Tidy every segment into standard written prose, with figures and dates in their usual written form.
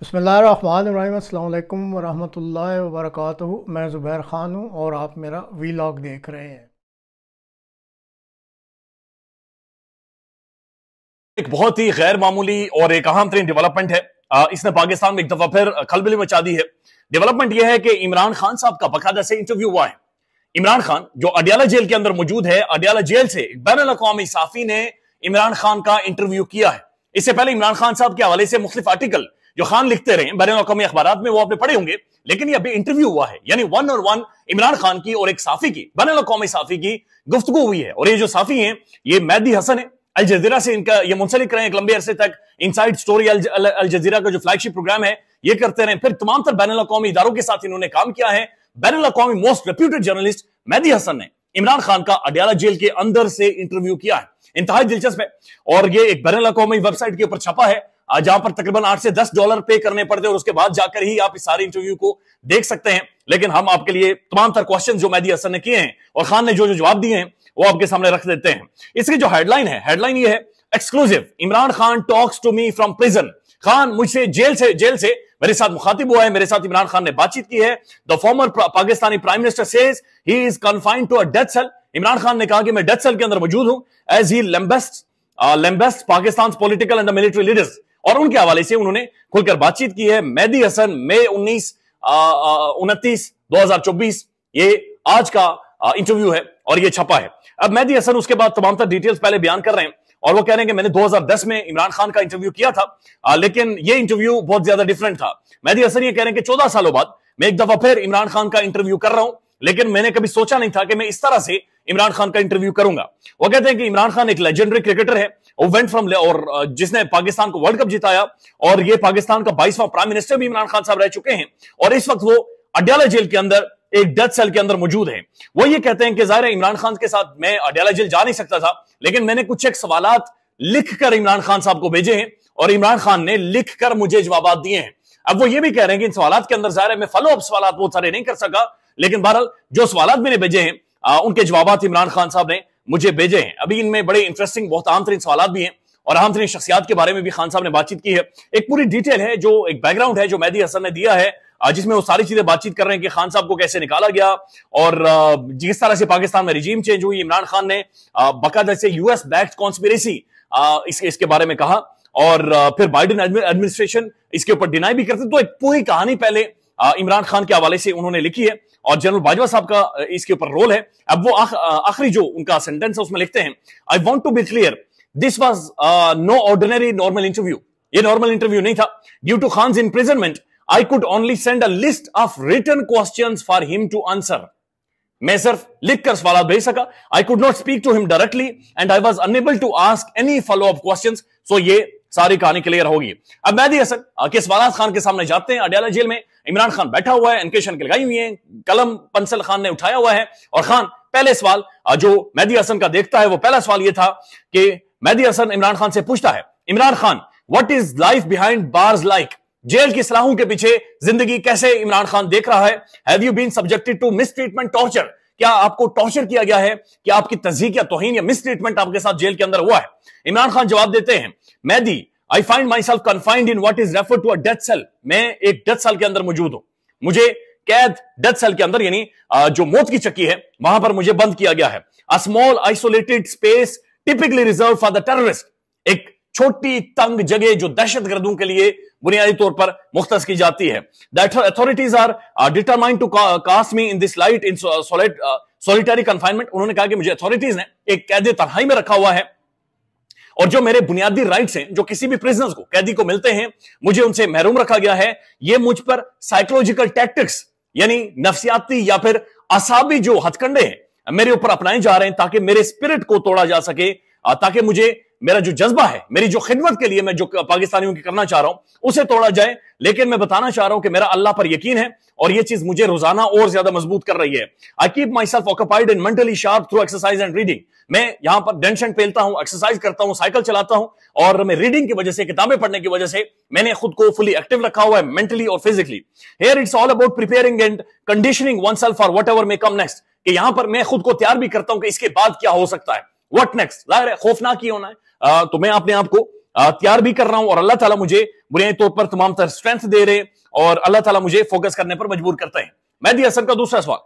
बिस्मिल्लाहिर्रहमानिर्रहीम। अस्सलाम वालेकुम वरहमतुल्लाहि वबरकातुहू। मैं ज़ुबैर ख़ान हूँ और आप मेरा वीलॉग देख रहे हैं। एक बहुत ही गैर मामूली और एक अहम तरीन डेवलपमेंट है। इसने पाकिस्तान में एक दफा फिर खलबली मचा दी है। डेवलपमेंट यह है कि इमरान खान साहब का बाकायदा से इंटरव्यू हुआ है। इमरान खान जो अडियाला जेल के अंदर मौजूद है, अडियाला जेल से एक बैनुल अक़वामी साफी ने इमरान खान का इंटरव्यू किया है। इससे पहले इमरान खान साहब के हवाले से मुख्तलिफ आर्टिकल जो खान लिखते रहे बैनुल अक़वामी अखबारात में, वो आपने पढ़े होंगे। लेकिन ये अभी इंटरव्यू हुआ है, यानी वन और वन इमरान खान की और एक साफी की, बैनुल अक़वामी साफी की गुफ्तगू हुई है। और ये जो साफी है ये मेहदी हसन है। अल जजीरा से इनका ये मुंसलिक रहे एक लंबे अरसे तक। इनसाइड स्टोरी अल जजीरा का जो फ्लैगशिप प्रोग्राम है ये करते रहे। फिर तमाम तर बैनुल अक़वामी इदारों के साथ इन्होंने काम किया है। बैनुल अक़वामी most reputed journalist Mehdi Hasan ने इमरान खान का अडियाला जेल के अंदर से इंटरव्यू किया है। इंतहाई दिलचस्प है। और ये एक बैनुल अक़वामी वेबसाइट के ऊपर छपा है, जहां पर तकरीबन $8 से $10 पे करने पड़ते हैं और उसके बाद जाकर ही आप इस सारे इंटरव्यू को देख सकते हैं। लेकिन हम आपके लिए तमाम तर क्वेश्चन जो मेहदी हसन ने किए हैं और खान ने जो जो जवाब दिए हैं वो आपके सामने रख देते हैं। इसकी जो हेडलाइन है, हेडलाइन ये है, exclusive Imran Khan talks to me from prison. Khan मुझसे जेल से मेरे साथ मुखातिब हुआ है, मेरे साथ इमरान खान ने बातचीत की है। The former Pakistani prime minister says he is confined to a death cell. Imran Khan ने कहा कि मैं डेथ सेल के अंदर मौजूद हूं, as he lambasted Pakistan political and military leaders. और उनके हवाले से उन्होंने खुलकर बातचीत की है। मेहदी हसन मई 29 ये आज का इंटरव्यू है और ये छपा है। अब मेहदी हसन उसके बाद तमाम तर डिटेल्स पहले बयान कर रहे हैं और वो कह रहे हैं कि मैंने 2010 में इमरान खान का इंटरव्यू किया था, लेकिन ये इंटरव्यू बहुत ज्यादा डिफरेंट था। मेहदी हसन ये कह रहे हैं कि 14 सालों बाद मैं एक दफा फिर इमरान खान का इंटरव्यू कर रहा हूं, लेकिन मैंने कभी सोचा नहीं था कि मैं इस तरह से इमरान खान का इंटरव्यू करूंगा। वो कहते हैं कि इमरान खान एक लेजेंडरी क्रिकेटर है, वेंट फ्रॉम और जिसने पाकिस्तान को वर्ल्ड कप जिताया और ये पाकिस्तान का 22वां प्राइम मिनिस्टर भी इमरान खान साहब रह चुके हैं। और इस वक्त वो अडियाला जेल के अंदर एक डेथ सेल के अंदर मौजूद है। वो ये कहते हैं कि जाहिर है इमरान खान के साथ मैं अडियाला जेल जा नहीं सकता था, लेकिन मैंने कुछ एक सवालात लिखकर इमरान खान साहब को भेजे हैं और इमरान खान ने लिखकर मुझे जवाब दिए हैं। अब वो ये भी कह रहे हैं कि इन सवालात के अंदर जाहिर है मैं फॉलो अप सवालात बहुत सारे नहीं कर सका, लेकिन बहरहाल जो सवालात मैंने भेजे हैं उनके जवाब इमरान खान साहब ने मुझे भेजे हैं। अभी इनमें बड़े इंटरेस्टिंग बहुत आम तरीन सवालात भी हैं और अहम तरीन शख्सियात के बारे में भी खान साहब ने बातचीत की है। एक पूरी डिटेल है, जो एक बैकग्राउंड है जो मेहदी हसन ने दिया है, जिसमें वो सारी चीजें बातचीत कर रहे हैं कि खान साहब को कैसे निकाला गया और जिस तरह से पाकिस्तान में रिजीम चेंज हुई। इमरान खान ने बाकायदा से यूएस बैक्ड कॉन्स्पिरेसी इसके बारे में कहा और फिर बाइडेन एडमिनिस्ट्रेशन इसके ऊपर डिनाई भी करते। तो एक पूरी कहानी पहले इमरान खान के हवाले से उन्होंने लिखी है और जनरल बाजवा साहब का इसके ऊपर रोल है। अब वो आखिरी जो उनका सेंटेंस है उसमें लिखते हैं, I want to be clear, this was no ordinary normal interview. ये नॉर्मल इंटरव्यू नहीं था। Due to Khan's imprisonment I could only send a list of written questions for him to answer. मैं सिर्फ लिखकर सवाल भेज सका। I could not speak to him directly and I was unable to ask any follow-up questions. So ये सारी कहानी clear होगी। अब मेहदी हसन के सवाल खान के सामने जाते हैं। अडियाला जेल में इमरान खान बैठा हुआ है, इनके शनक लगाई हुई है, कलम पेंसिल खान ने उठाया हुआ है और खान पहले सवाल जो मेहदी हसन का देखता है वो पहला सवाल ये था कि मेहदी हसन इमरान खान से पूछता है, Imran Khan, what is life behind bars like? Jail की सलाहों के पीछे जिंदगी कैसे इमरान खान देख रहा है? Have you been subjected to mistreatment, torture? क्या आपको टॉर्चर किया गया है? क्या आपकी तज़हीक या तौहीन या मिसट्रीटमेंट आपके साथ जेल के अंदर हुआ है? इमरान खान जवाब देते हैं, Mehdi, I find myself confined in what is referred to a death cell. मैं एक डेथ सेल के अंदर मौजूद हूं। मुझे कैद डेथ सेल के अंदर, यानी जो मौत की चक्की है वहां पर मुझे बंद किया गया है। A small isolated space typically reserve for the terrorist. एक छोटी तंग जगह जो दहशतगर्दों के लिए बुनियादी तौर पर मुख्तस की जाती है। The authorities are determined to cast me in this light in solitary confinement. उन्होंने कहा कि मुझे अथॉरिटीज ने एक कैद तन्हाई में रखा हुआ है और जो मेरे बुनियादी राइट्स हैं जो किसी भी प्रिजनर्स को, कैदी को मिलते हैं, मुझे उनसे महरूम रखा गया है। ये मुझ पर साइकोलॉजिकल टैक्टिक्स यानी नफ्सियाती या फिर असाबी जो हथकंडे हैं मेरे ऊपर अपनाए जा रहे हैं ताकि मेरे स्पिरिट को तोड़ा जा सके, ताकि मुझे मेरा जो जज्बा है, मेरी जो खिदमत के लिए मैं जो पाकिस्तानियों की करना चाह रहा हूं उसे तोड़ा जाए। लेकिन मैं बताना चाह रहा हूं कि मेरा अल्लाह पर यकीन है और यह चीज मुझे रोजाना और ज्यादा मजबूत कर रही है। I keep my self occupied and mentally sharp through exercise and reading. मैं यहां पर टेंशन पेलता हूं, एक्सरसाइज करता हूं, साइकिल चलाता हूं और मैं रीडिंग की वजह से, किताबें पढ़ने की वजह से मैंने खुद को फुली एक्टिव रखा हुआ है, मेंटली और physically. Here it's all about preparing and conditioning one self for whatever may come next. कि यहां पर मैं खुद को तैयार भी करता हूं कि इसके बाद क्या हो सकता है, व्हाट नेक्स्ट। जाहिर है खौफनाक ही होना है। तो मैं अपने आप को तैयार भी कर रहा हूं और अल्लाह ताला मुझे बुनियादी तौर पर तमाम तरह स्ट्रेंथ दे रहे और अल्लाह ताला मुझे फोकस करने पर मजबूर करते हैं। मेहदी हसन का दूसरा सवाल,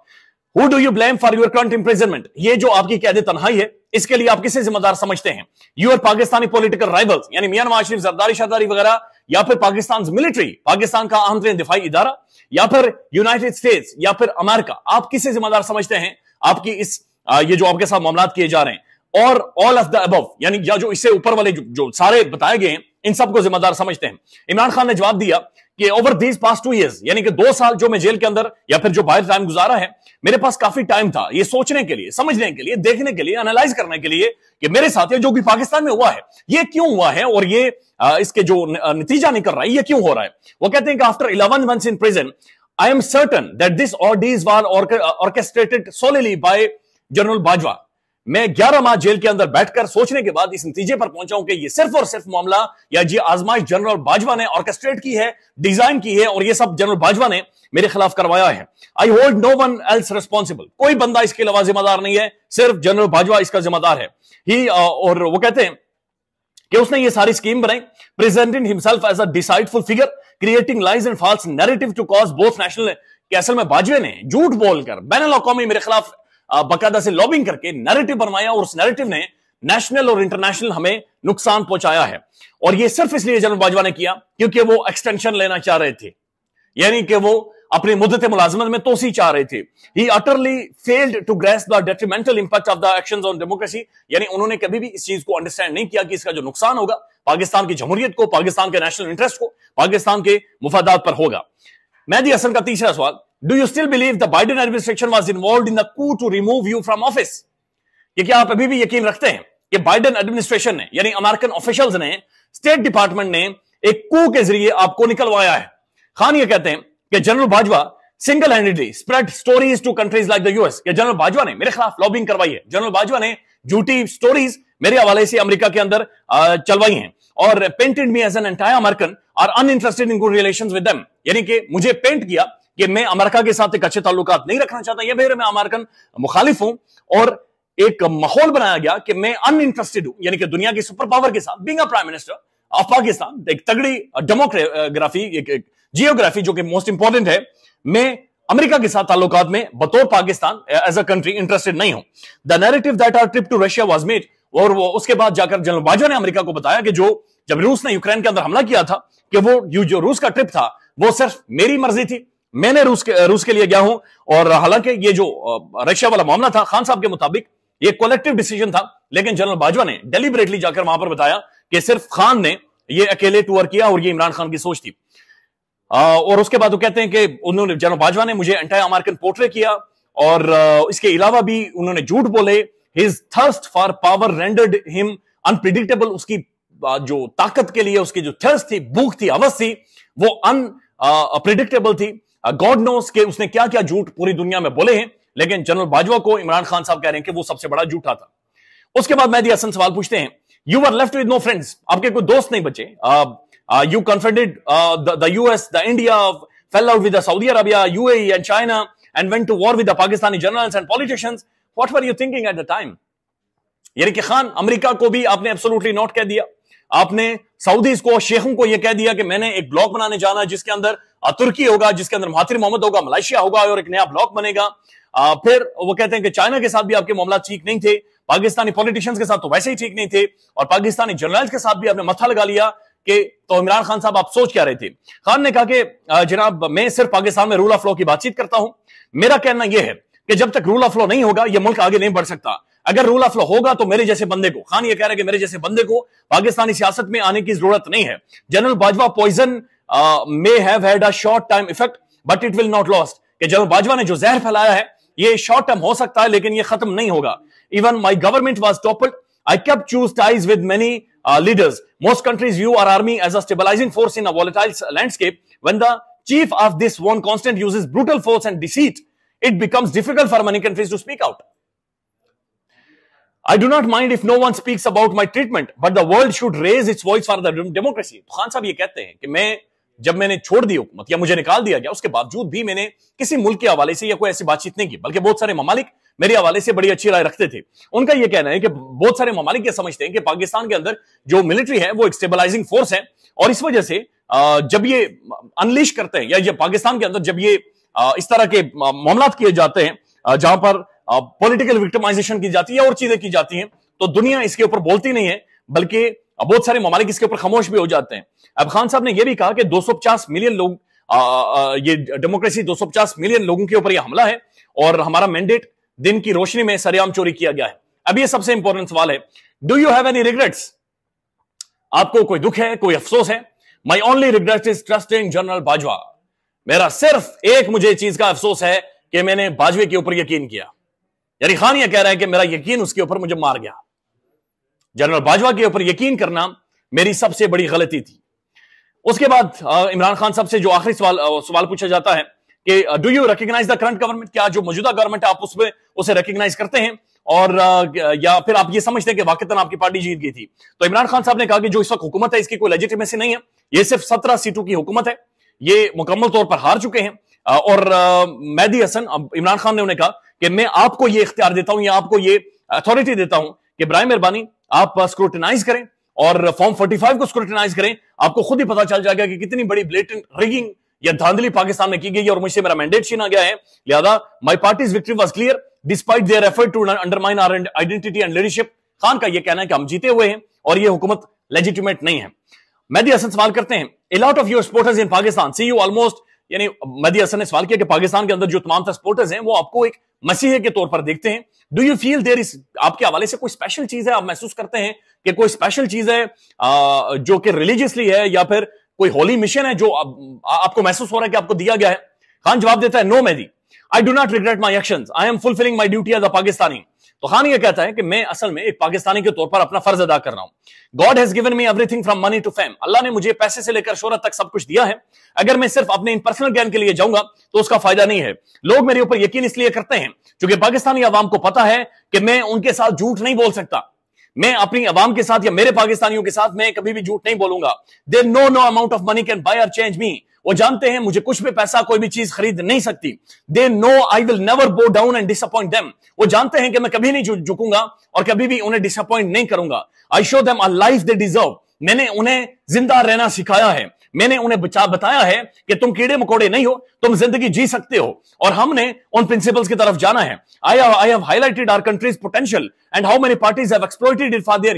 who do you blame for your current imprisonment? ये जो आपकी कैद तन्हाई है, इसके लिए आप किसे जिम्मेदार समझते हैं? यूर पाकिस्तानी पॉलिटिकल राइवल्स यानी मियां नवाज शरीफ, जरदारी शरदारी वगैरह, या फिर पाकिस्तान मिलिट्री, पाकिस्तान का अहम तरीन दिफाई इदारा, या फिर यूनाइटेड स्टेट्स, या फिर अमेरिका? आप किसे जिम्मेदार समझते हैं आपकी इस ये जो आपके साथ मामला किए जा रहे हैं? और ऑल ऑफ द अबव यानी या जो इससे ऊपर वाले जो सारे बताए गए हैं, इन सबको जिम्मेदार समझते हैं? इमरान खान ने जवाब दिया कि ओवर दीज पास्ट 2 years यानी कि 2 साल जो मैं जेल के अंदर या फिर जो बाहर टाइम गुजारा है, मेरे पास काफी टाइम था ये सोचने के लिए, समझने के लिए, देखने के लिए, एनालाइज करने के लिए कि मेरे साथ ये जो भी पाकिस्तान में हुआ है ये क्यों हुआ है और ये इसके जो नतीजा निकल रहा है ये क्यों हो रहा है। वो कहते हैं कि after 11 months in prison, I am certain that this ordeals were orchestrated solely by general Bajwa. मैं 11 माह जेल के अंदर बैठकर सोचने के बाद इस नतीजे पर पहुंचा हूं कि ये सिर्फ और सिर्फ मामला या ये आजमाइश जनरल बाजवा ने ऑर्केस्ट्रेट की है, डिजाइन की है और ये सब जनरल बाजवा ने मेरे खिलाफ करवाया है। I hold no one else responsible, कोई बंदा इसके अलावा जिम्मेदार नहीं है, सिर्फ जनरल बाजवा इसका जिम्मेदार है ही। और वो कहते हैं कि उसने ये सारी स्कीम बनाई, presenting himself as a deceitful figure, creating lies and false narrative to cause both national. कि असल में बाजवे ने झूठ बोलकर बैनुल अक़वामी मेरे खिलाफ बाकायदा से लॉबिंग करके नैरेटिव बनवाया और उस नैरेटिव ने नेशनल और इंटरनेशनल हमें नुकसान पहुंचाया है। और ये सिर्फ इसलिए जनरल बाजवा ने किया क्योंकि वो एक्सटेंशन लेना चाह रहे थे, यानी कि वो अपनी मुद्दत मुलाजमत में तोसी चाह रहे थे। He utterly failed to grasp the detrimental impact of the actions on democracy, यानी उन्होंने कभी भी इस चीज को अंडरस्टैंड नहीं किया कि इसका जो नुकसान होगा पाकिस्तान की जमहूरियत को, पाकिस्तान के नेशनल इंटरेस्ट को, पाकिस्तान के मुफादात पर होगा। मेहदी हसन का तीसरा सवाल, do you still believe the Biden administration was involved in the coup to remove you from office? कि क्या आप अभी भी यकीन रखते हैं कि बाइडेन एडमिनिस्ट्रेशन ने यानी अमेरिकन ऑफिशियल्स ने, स्टेट डिपार्टमेंट ने एक कू के जरिए आपको निकलवाया है? खान ये कहते हैं कि General Bajwa single handedly spread stories to countries like the US, कि जनरल बाजवा ने मेरे खिलाफ लॉबिंग करवाई है, जनरल बाजवा ने झूठी स्टोरीज मेरे हवाले से अमेरिका के अंदर चलवाई हैं और painted me as an entire American और uninterested in good relations with them, यानी कि मुझे पेंट किया कि मैं अमेरिका के साथ एक अच्छे ताल्लुकात नहीं रखना चाहता, ये मैं अमेरिकन मुखालिफ हूं, और एक माहौल बनाया गया कि मैं अनइंटरेस्टेड हूं, यानी कि दुनिया की सुपर पावर के साथ, being a prime minister of Pakistan, एक तगड़ी डेमोग्राफी, एक जियोग्राफी जो कि मोस्ट इंपॉर्टेंट है, मैं अमेरिका के साथ ताल्लुकात में बतौर Pakistan as a country interested नहीं हूं। The narrative that our trip to Russia was made, और वो उसके बाद जाकर जनरल बाजवा ने अमेरिका को बताया कि जब रूस ने यूक्रेन के अंदर हमला किया था कि वो जो रूस का ट्रिप था वो सिर्फ मेरी मर्जी थी, मैंने रूस के लिए गया हूं। और हालांकि ये जो रशिया वाला मामला था, खान साहब के मुताबिक ये कलेक्टिव डिसीजन था, लेकिन जनरल बाजवा ने डेलिबरेटली जाकर वहां पर बताया कि सिर्फ खान ने ये अकेले टूर किया और ये इमरान खान की सोच थी। और उसके बाद वो कहते हैं कि उन्होंने, जनरल बाजवा ने मुझे एंटी अमेरिकन पोर्ट्रे किया और इसके अलावा भी उन्होंने झूठ बोले। His thirst for power rendered him unpredictable, उसकी जो ताकत के लिए उसकी जो थर्स्ट थी, भूख थी, हवस थी, वो अनप्रिडिक्टेबल थी। गॉड नोस के उसने क्या क्या झूठ पूरी दुनिया में बोले हैं, लेकिन जनरल बाजवा को इमरान खान साहब कह रहे हैं कि वो सबसे बड़ा झूठा था। उसके बाद मेहदी हसन सवाल पूछते हैं, you were left with no friends, आपके कोई दोस्त नहीं बचे। You confronted the US, the India, fell out with the Saudi Arabia, UAE and China and went to war with the Pakistani generals and politicians. What were you thinking at the time? यानी कि Khan, America को भी आपने absolutely not कह दिया, आपने Saudis को, शेखों को यह कह दिया कि मैंने एक ब्लॉक बनाने जाना जिसके अंदर तुर्की होगा, जिसके अंदर महातिर मोहम्मद होगा, मलेशिया होगा और एक नया ब्लॉक बनेगा। फिर वो कहते हैं कि चाइना के साथ भी आपके मामला ठीक नहीं थे, पाकिस्तानी पॉलिटिशियंस के साथ तो वैसे ही ठीक नहीं थे, और पाकिस्तानी जर्नलिस्ट के साथ भी आपने मत्था लगा लिया कि तो इमरान खान साहब आप सोच क्या रहे थे? खान ने कहा कि जनाब मैं सिर्फ पाकिस्तान में रूल ऑफ लॉ की बातचीत करता हूं। मेरा कहना यह है कि जब तक रूल ऑफ लॉ नहीं होगा यह मुल्क आगे नहीं बढ़ सकता। अगर रूल ऑफ लॉ होगा तो मेरे जैसे बंदे को, खान ये कह रहे हैं कि मेरे जैसे बंदे को पाकिस्तानी सियासत में आने की जरूरत नहीं है। General Bajwa poison may have had a short time effect but it will not last, कि जनरल बाजवा ने जो जहर फैलाया है ये शॉर्ट टर्म हो सकता है लेकिन ये खत्म नहीं होगा। Even my government was toppled. I kept choose ties with many leaders. Most countries view our army as a stabilizing force in a volatile landscape. When the chief of this one constant uses brutal force and deceit, it becomes difficult for many countries to speak out. I do not mind if no one speaks about my treatment, but the world should raise its voice for the democracy. Khan साहब ये कहते हैं कि मैं जब मैंने छोड़ दी हुकूमत या मुझे निकाल दिया गया, उसके बावजूद भी मैंने किसी मुल्क के हवाले से या कोई ऐसी बातचीत नहीं की, बल्कि बहुत सारे ममालिक मेरे हवाले से बड़ी अच्छी राय रखते थे। उनका यह कहना है कि बहुत सारे ममालिक ये समझते हैं कि पाकिस्तान के अंदर जो मिलिट्री है वो एक स्टेबलाइजिंग फोर्स है, और इस वजह से जब ये अनलीश करते हैं या जब पाकिस्तान के अंदर जब ये इस तरह के मामला किए जाते हैं जहां पर पॉलिटिकल विक्टिमाइजेशन की जाती है और चीजें की जाती हैं, तो दुनिया इसके ऊपर बोलती नहीं है, बल्कि बहुत सारे ममालिक इसके ऊपर खामोश भी हो जाते हैं। अब खान साहब ने यह भी कहा कि 250 मिलियन लोग, ये डेमोक्रेसी 250 मिलियन लोगों के ऊपर यह हमला है और हमारा मैंडेट दिन की रोशनी में सरेआम चोरी किया गया है। अब ये सबसे इंपॉर्टेंट सवाल है, do you have any regrets? आपको कोई दुख है, कोई अफसोस है? My only regret is trusting general Bajwa. मेरा सिर्फ एक मुझे चीज का अफसोस है कि मैंने बाजवे के ऊपर यकीन किया। यानी खान यह कह रहा है कि मेरा यकीन उसके ऊपर मुझे मार गया। जनरल बाजवा के ऊपर यकीन करना मेरी सबसे बड़ी गलती थी। उसके बाद इमरान खान साहब से जो आखिरी सवाल पूछा जाता है कि do you recognise the current government? क्या जो मौजूदा गवर्नमेंट है आप उसमें उसे रिकॉग्नाइज करते हैं, और या फिर आप ये समझते हैं कि वाकईतन आपकी पार्टी जीत गई थी? तो इमरान खान साहब ने कहा कि जो इस वक्त हुकूमत है इसकी कोई लेजिटिमेसी नहीं है, ये सिर्फ 17 सीटों की हुकूमत है, ये मुकम्मल तौर पर हार चुके हैं। और मेहदी हसन, इमरान खान ने उन्हें कहा कि मैं आपको ये इख्तियार देता हूं या आपको ये अथॉरिटी देता हूं कि बराए मेहरबानी आप स्क्रूटिनाइज करें और फॉर्म 45 को स्क्रूटिनाइज करें, आपको खुद ही पता चल जाएगा कि कितनी बड़ी ब्लेटेंट रिगिंग या धांधली पाकिस्तान में की गई है और मुझसे मेरा मैंडेट छीना गया है। लिहाजा my party's victory was clear despite their effort to undermine our identity and leadership. Khan का यह कहना है कि हम जीते हुए हैं और यह हुकूमत लेजिटिमेट नहीं है। मेहदी हसन सवाल करते हैं, a lot of your supporters in Pakistan see you almost, यानी मेहदी हसन ने सवाल किया कि पाकिस्तान के अंदर जो तमाम सपोर्टर्स हैं वो आपको एक मसीह के तौर पर देखते हैं। Do you feel there is, आपके हवाले से कोई स्पेशल चीज है, आप महसूस करते हैं कि कोई स्पेशल चीज है जो कि रिलीजियसली है या फिर कोई होली मिशन है जो आपको महसूस हो रहा है कि आपको दिया गया है? खान जवाब देता है, no Mehdi, I do not regret my actions, I am fulfilling my duty as a Pakistani. तो खान ये कहता है कि मैं असल में एक पाकिस्तानी के तौर पर अपना फर्ज अदा कर रहा हूं। God has given me everything from money to fame, Allah ने मुझे पैसे से लेकर शोहरत तक सब कुछ दिया है। अगर मैं सिर्फ अपने इन पर्सनल ज्ञान के लिए जाऊंगा तो उसका फायदा नहीं है। लोग मेरे ऊपर यकीन इसलिए करते हैं क्योंकि पाकिस्तानी अवाम को पता है कि मैं उनके साथ झूठ नहीं बोल सकता। मैं अपनी अवाम के साथ या मेरे पाकिस्तानियों के साथ मैं कभी भी झूठ नहीं बोलूंगा। They no no amount of money can buy और चेंज मी, वो जानते हैं मुझे कुछ भी पैसा कोई भी चीज खरीद नहीं सकती। They know I will never go down and disappoint them, वो जानते हैं कि मैं कभी नहीं झुकूंगा और कभी भी उन्हें डिसअपॉइंट नहीं करूंगा। I show them a life they deserve, मैंने उन्हें जिंदा रहना सिखाया है, मैंने उन्हें बताया है कि तुम कीड़े मकोड़े नहीं हो, तुम जिंदगी जी सकते हो, और हमने उन प्रिंसिपल्स की तरफ जाना है। I have highlighted our country's potential and how many parties have exploited it for their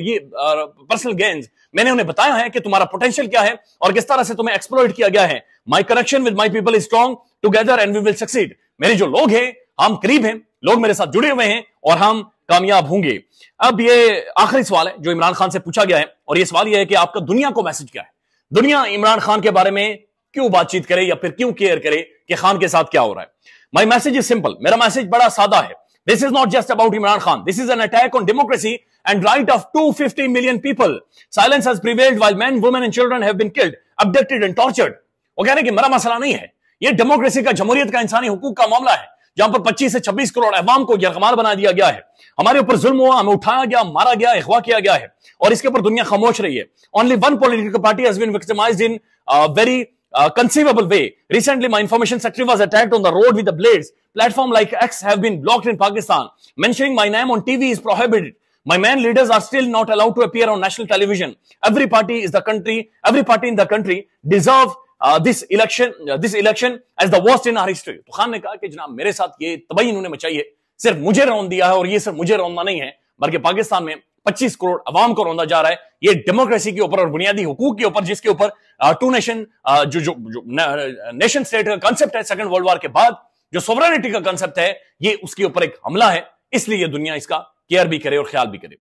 personal gains. मैंने उन्हें बताया है कि तुम्हारा पोटेंशियल क्या है और किस तरह से तुम्हें एक्सप्लॉइट किया गया है। My connection with my people is strong, together and we will succeed. मेरे जो लोग हैं, हम करीब हैं, लोग मेरे साथ जुड़े हुए हैं और हम कामयाब होंगे। अब ये आखिरी सवाल है जो इमरान खान से पूछा गया है, और ये सवाल यह है कि आपका दुनिया को मैसेज क्या है? दुनिया इमरान खान के बारे में क्यों बातचीत करे या फिर क्यों केयर करे कि खान के साथ क्या हो रहा है? माई मैसेज इज सिंपल, मेरा मैसेज बड़ा सादा है। This is not just about Imran Khan, this is an attack on democracy and right of 250 million people. Silence has prevailed while men, women and children have been killed, abducted and tortured. वो कह रहे हैं कि मेरा मसला नहीं है, ये डेमोक्रेसी का, जमहूरियत का, इंसानी हुकूक का मामला है, जहां पर 25 से 26 करोड़ अवाम को यरगमाल बना दिया गया है। हमारे ऊपर जुल्म हुआ, हमें उठाया गया, मारा गया, अगवा किया गया है, और इसके ऊपर दुनिया खामोश रही है। Only one political party has been victimized in a very conceivable way. Recently, my information secretary was attacked on the road with the blades. Platform like X have been blocked in Pakistan. Mentioning my name on TV is prohibited. My main leaders are still not allowed to appear on national television. Every party in the country deserve this election as the worst in our history. तो खान ने कहा कि जनाब मेरे साथ ये तबाही इन्होंने मचाई है, सिर्फ मुझे रौंद दिया है, और ये सिर्फ मुझे रौंदना नहीं है बल्कि पाकिस्तान में 25 करोड़ अवाम को रौंदा जा रहा है। ये डेमोक्रेसी के ऊपर और बुनियादी हुकूक के ऊपर, जिसके ऊपर टू नेशन जो नेशन स्टेट का कंसेप्ट है सेकंड वर्ल्ड वॉर के बाद, जो सोवरेनिटी का कंसेप्ट है, ये उसके ऊपर एक हमला है। इसलिए दुनिया इसका केयर भी करे और ख्याल भी करे।